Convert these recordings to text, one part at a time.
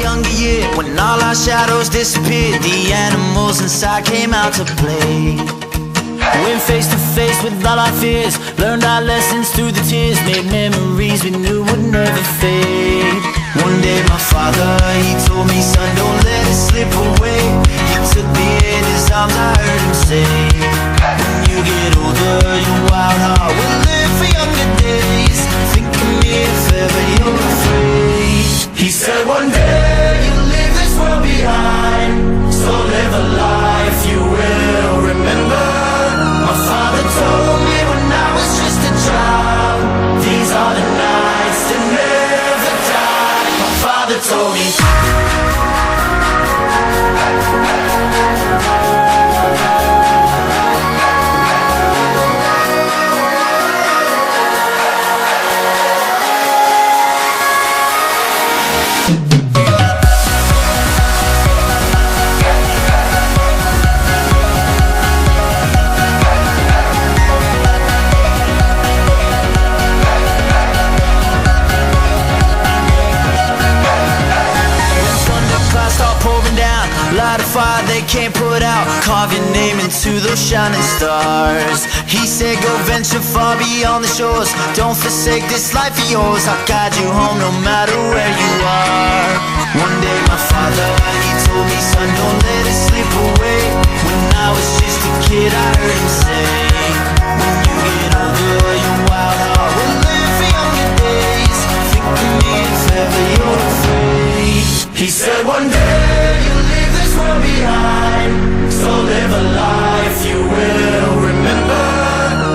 younger year, when all our shadows disappeared, the animals inside came out to play. Went face to face with all our fears, learned our lessons through the tears, made memories we knew would never fade. One day my father, he told me, son, don't let it slip away. He took me in his arms, I heard him say, when you get older, your wild heart will live for younger days. Think of me if ever you're afraid. He said one day you'll leave this world behind, so live a life you will remember. My father told me when I was just a child, these are the nights that never die. My father told me. Light a fire they can't put out, carve your name into those shining stars. He said go venture far beyond the shores, don't forsake this life of yours. I'll guide you home no matter where you are. One day my father, he told me, son, don't let it slip away. When I was just a kid I heard him say, when you get older your wild heart will live for younger days. Think of me if ever you're afraid. He said one day you'll leave this world behind, so live a life you will remember.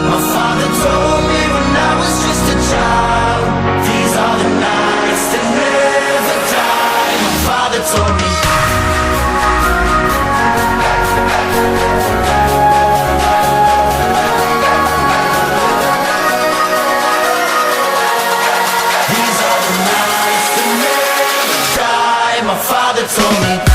My father told me when I was just a child, these are the nights that never die. My father told me. These are the nights that never die. My father told me.